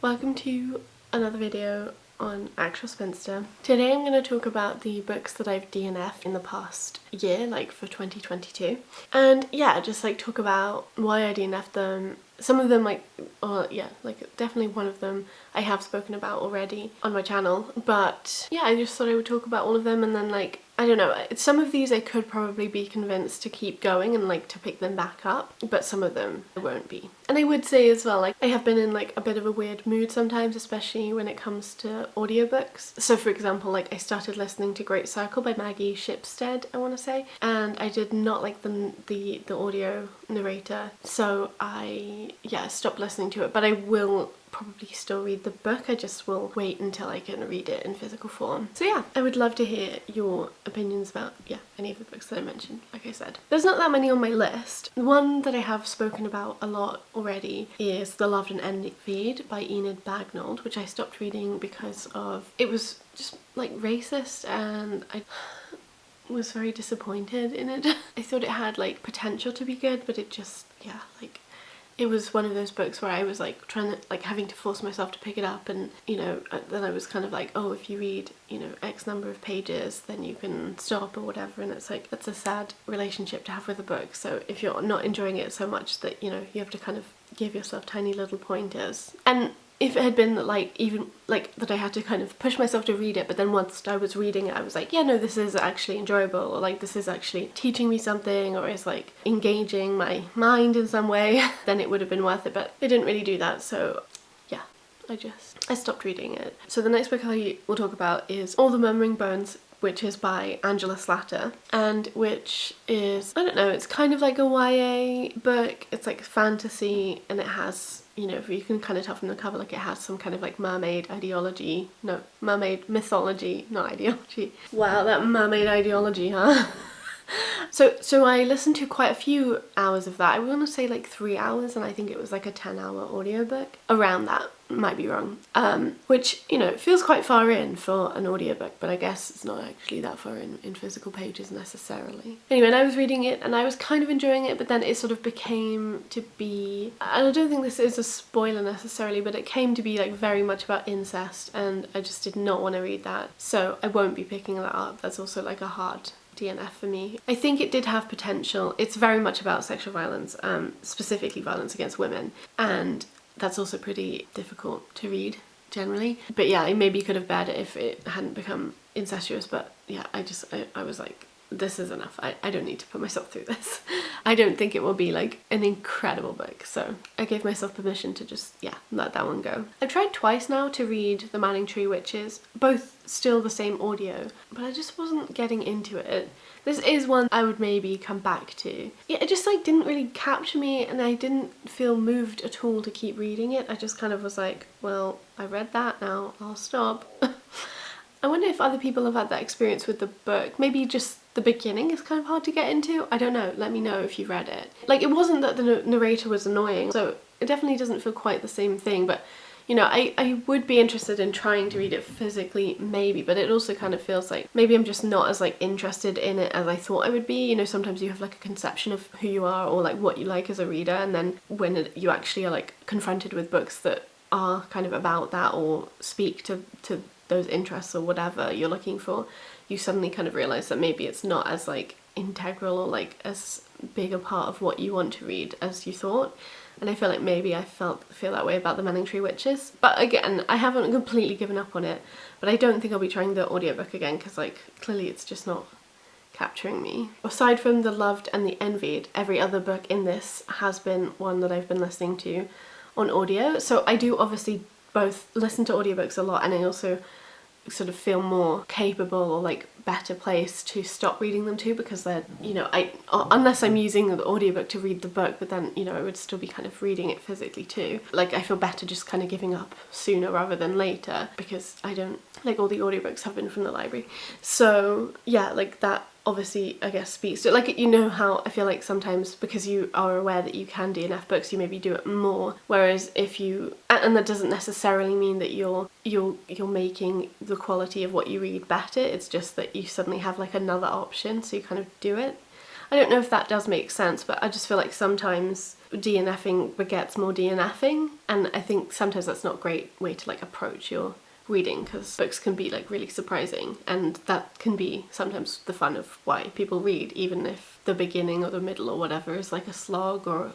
Welcome to another video on Actual Spinster. Today I'm going to talk about the books that I've DNF'd in the past year, like for 2022. And yeah, just like talk about why I DNF'd them. Some of them definitely one of them I have spoken about already on my channel. But yeah, I just thought I would talk about all of them and then I don't know, some of these I could probably be convinced to keep going and to pick them back up, but some of them I won't be. And I would say as well, I have been in a bit of a weird mood sometimes, especially when it comes to audiobooks. So for example, I started listening to Great Circle by Maggie, Shipstead, I want to say, and I did not like the audio narrator, so I stopped listening to it, but I will probably still read the book. I just will wait until I can read it in physical form. So yeah, I would love to hear your opinions about any of the books that I mentioned. Like I said, there's not that many on my list. The one that I have spoken about a lot already is The Loved and Envied by Enid Bagnold, which I stopped reading because of it was just racist, and I was very disappointed in it. I thought it had potential to be good, but it just it was one of those books where I was trying to having to force myself to pick it up, and then I was kind of oh, if you read X number of pages then you can stop or whatever, and it's that's a sad relationship to have with a book. So if you're not enjoying it so much that you have to kind of give yourself tiny little pointers. And if it had been that I had to kind of push myself to read it, but then once I was reading it I was yeah, no, this is actually enjoyable, or this is actually teaching me something, or is engaging my mind in some way, then it would have been worth it. But it didn't really do that, so yeah, I stopped reading it. So the next book I will talk about is All the Murmuring Bones, which is by Angela Slatter, and which is, I don't know, it's kind of like a YA book. It's fantasy, and it has, you can kind of tell from the cover, it has some kind of mermaid ideology. No, mermaid mythology, not ideology. Wow, that mermaid ideology, huh? So I listened to quite a few hours of that. I want to say 3 hours, and I think it was a 10-hour audiobook. Around that, might be wrong. Which, feels quite far in for an audiobook, but I guess it's not actually that far in physical pages necessarily. Anyway, and I was reading it and I was kind of enjoying it, but then it sort of became to be, and I don't think this is a spoiler necessarily, but it came to be very much about incest, and I just did not want to read that. So I won't be picking that up. That's also a hard DNF for me. I think it did have potential. It's very much about sexual violence, specifically violence against women, and that's also pretty difficult to read generally. But yeah, I maybe could have bared it if it hadn't become incestuous, but yeah, I was this is enough. I don't need to put myself through this. I don't think it will be an incredible book, so I gave myself permission to just, let that one go. I've tried twice now to read The Manningtree Witches, both still the same audio, but I just wasn't getting into it. This is one I would maybe come back to. Yeah, it just didn't really capture me, and I didn't feel moved at all to keep reading it. I just kind of was well, I read that, now I'll stop. I wonder if other people have had that experience with the book. Maybe just the beginning is kind of hard to get into. I don't know. Let me know if you read it. It wasn't that the narrator was annoying, so it definitely doesn't feel quite the same thing, but I would be interested in trying to read it physically, maybe, but it also kind of feels maybe I'm just not as interested in it as I thought I would be. Sometimes you have a conception of who you are, or what you like as a reader, and then when you actually are confronted with books that are kind of about that or speak to those interests or whatever you're looking for, you suddenly kind of realize that maybe it's not as integral or as big a part of what you want to read as you thought. And I feel maybe I feel that way about The Manningtree Witches. But again, I haven't completely given up on it, but I don't think I'll be trying the audiobook again, because clearly it's just not capturing me. Aside from The Loved and the Envied, every other book in this has been one that I've been listening to on audio. So I do obviously both listen to audiobooks a lot, and I also sort of feel more capable or better placed to stop reading them too, because they're, unless I'm using the audiobook to read the book, but then I would still be kind of reading it physically too. I feel better just kind of giving up sooner rather than later, because I don't, all the audiobooks have been from the library. So yeah, that obviously I guess speaks to how I feel sometimes, because you are aware that you can DNF books, you maybe do it more, whereas if you, and that doesn't necessarily mean that you're making the quality of what you read better, it's just that you suddenly have another option, so you kind of do it. I don't know if that does make sense, but I just feel sometimes DNFing begets more DNFing, and I think sometimes that's not a great way to like approach your reading, because books can be like really surprising, and that can be sometimes the fun of why people read, even if the beginning or the middle or whatever is like a slog, or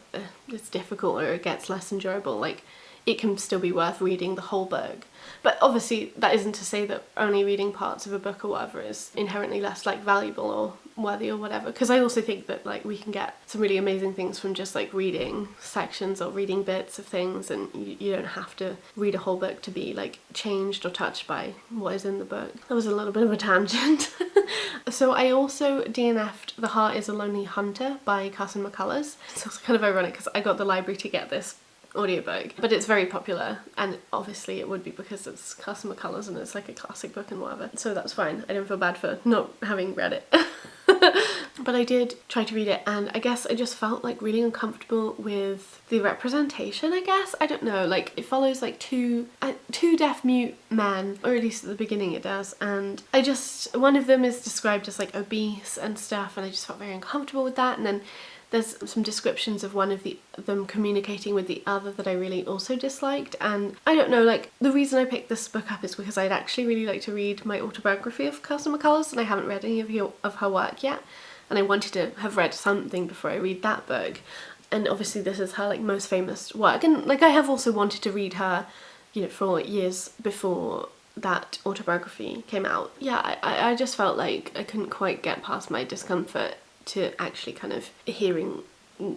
it's difficult, or it gets less enjoyable. Like, it can still be worth reading the whole book. But obviously that isn't to say that only reading parts of a book or whatever is inherently less like valuable or worthy or whatever, because I also think that like we can get some really amazing things from just like reading sections or reading bits of things, and you don't have to read a whole book to be like changed or touched by what is in the book. That was a little bit of a tangent. So I also DNF'd The Heart is a Lonely Hunter by CARSON McCULLERS. So it's kind of ironic because I got the library to get this audiobook, but it's very popular, and obviously it would be because it's CARSON McCULLERS and it's like a classic book and whatever, so that's fine. I don't feel bad for not having read it. But I did try to read it, and I guess I just felt like really uncomfortable with the representation, I guess. I don't know, like it follows like two deaf mute men, or at least at the beginning it does, and one of them is described as like obese and stuff, and I just felt very uncomfortable with that. And then there's some descriptions of one of them communicating with the other that I really also disliked, and I don't know, like the reason I picked this book up is because I'd actually really like to read my autobiography of CARSON McCULLERS, and I haven't read any of her work yet, and I wanted to have read something before I read that book. And obviously this is her like most famous work, and like I have also wanted to read her, you know, for years before that autobiography came out. Yeah, I just felt like I couldn't quite get past my discomfort to actually kind of hearing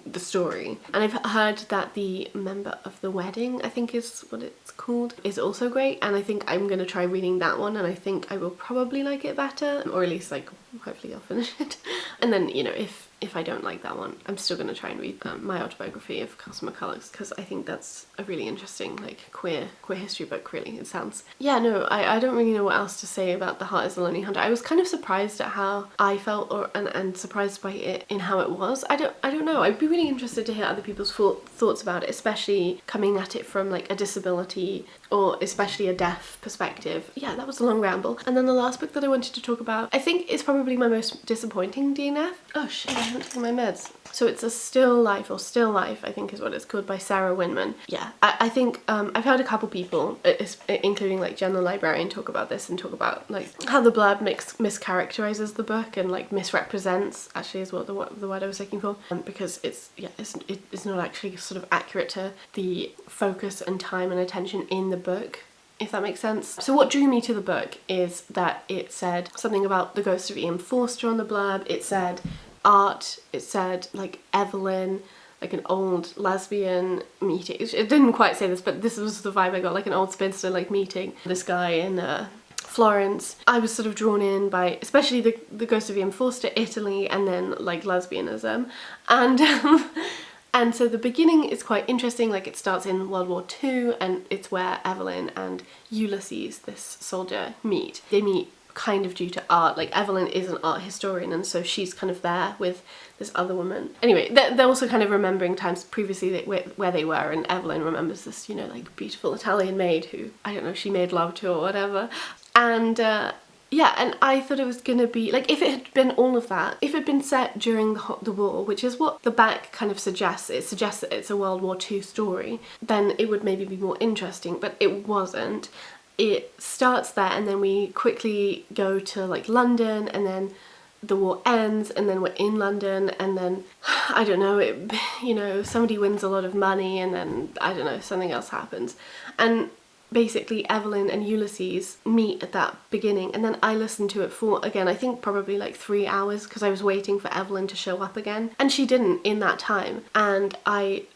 the story. And I've heard that the member of the wedding, I think is what it's called, is also great, and I think I'm gonna try reading that one, and I think I will probably like it better, or at least like hopefully I'll finish it. And then, you know, if I don't like that one, I'm still gonna try and read my autobiography of CARSON McCULLERS, because I think that's a really interesting like queer history book, really, it sounds. Yeah, no, I don't really know what else to say about The Heart is a Lonely Hunter. I was kind of surprised at how I felt, and surprised by it in how it was. I don't know, I'd be really interested to hear other people's thoughts about it, especially coming at it from like a disability or especially a deaf perspective. Yeah, that was a long ramble. And then the last book that I wanted to talk about, I think is probably my most disappointing DNF. Oh shit, I haven't taken my meds. So it's a Still Life, or Still Life I think is what it's called, by Sarah Winman. Yeah, I think I've heard a couple people, including like Jen the librarian, talk about this, and talk about like how the blurb mischaracterizes the book and like misrepresents, actually is what the word I was looking for, because it's not actually sort of accurate to the focus and time and attention in the book, if that makes sense. So what drew me to the book is that it said something about the ghost of Ian Forster on the blurb, it said art, it said like Evelyn, like an old lesbian meeting. It didn't quite say this, but this was the vibe I got, like an old spinster like meeting this guy in Florence. I was sort of drawn in by especially the ghost of Ian Forster, Italy, and then like lesbianism, and and so the beginning is quite interesting. Like it starts in World War II, and it's where Evelyn and Ulysses, this soldier, meet. They meet kind of due to art. Like Evelyn is an art historian, and so she's kind of there with this other woman. Anyway, they're also kind of remembering times previously where they were, and Evelyn remembers this, you know, like beautiful Italian maid who, I don't know, she made love to or whatever. And yeah, and I thought it was gonna be like, if it had been all of that, if it had been set during the war, which is what the back kind of suggests, it suggests that it's a World War II story, then it would maybe be more interesting, but it wasn't. It starts there, and then we quickly go to like London, and then the war ends, and then we're in London, and then I don't know, you know, somebody wins a lot of money, and then I don't know, something else happens, and basically Evelyn and Ulysses meet at that beginning. And then I listened to it for, again, I think probably like 3 hours, because I was waiting for Evelyn to show up again, and she didn't in that time. And I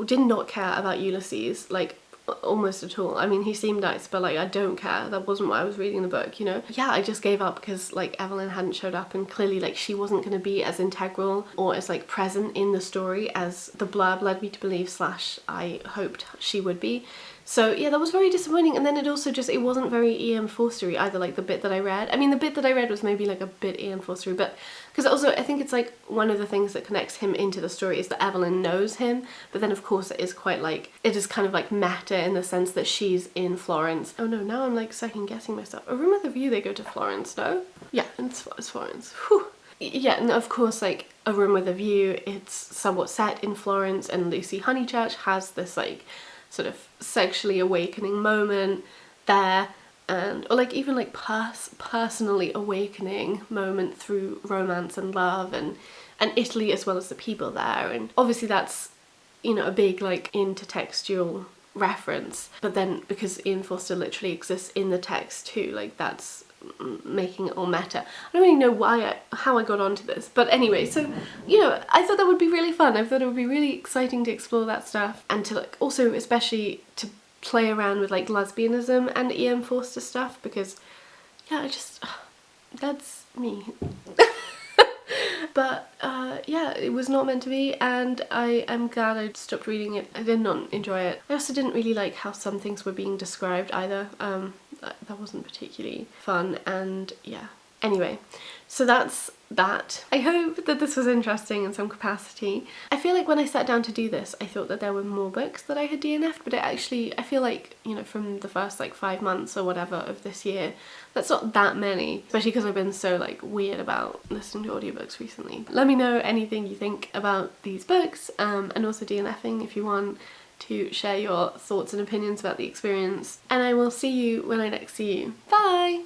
did not care about Ulysses, like almost at all. I mean, he seemed nice, but like I don't care. That wasn't why I was reading the book, you know. Yeah, I just gave up because like Evelyn hadn't showed up, and clearly like she wasn't going to be as integral or as like present in the story as the blurb led me to believe / I hoped she would be. So yeah, that was very disappointing. And then it also just, it wasn't very Ian Forstery either, like the bit that I read. I mean, the bit that I read was maybe like a bit Ian Forstery, but because also I think it's like one of the things that connects him into the story is that Evelyn knows him, but then of course it is quite like, it is kind of like meta in the sense that she's in Florence. Oh no, now I'm like second guessing myself. A Room with a View, they go to Florence, no? Yeah, it's Florence. Whew. yeah, and of course, like A Room with a View, it's somewhat set in Florence, and Lucy Honeychurch has this like sort of sexually awakening moment there, and or like even like personally awakening moment through romance and love, and Italy as well as the people there. And obviously that's, you know, a big like intertextual reference, but then because Ian Forster literally exists in the text too, like that's making it all meta. I don't really know how I got onto this, but anyway, so, you know, I thought that would be really fun. I thought it would be really exciting to explore that stuff, and to like also especially to play around with like lesbianism and Ian Forster stuff, because yeah, that's me. But yeah, it was not meant to be, and I am glad I stopped reading it. I did not enjoy it. I also didn't really like how some things were being described either. That wasn't particularly fun, and yeah. Anyway, so that's that. I hope that this was interesting in some capacity. I feel like when I sat down to do this, I thought that there were more books that I had DNF'd, but I feel like, you know, from the first like 5 months or whatever of this year, that's not that many, especially because I've been so like weird about listening to audiobooks recently. Let me know anything you think about these books, and also DNFing if you want to share your thoughts and opinions about the experience, and I will see you when I next see you. Bye!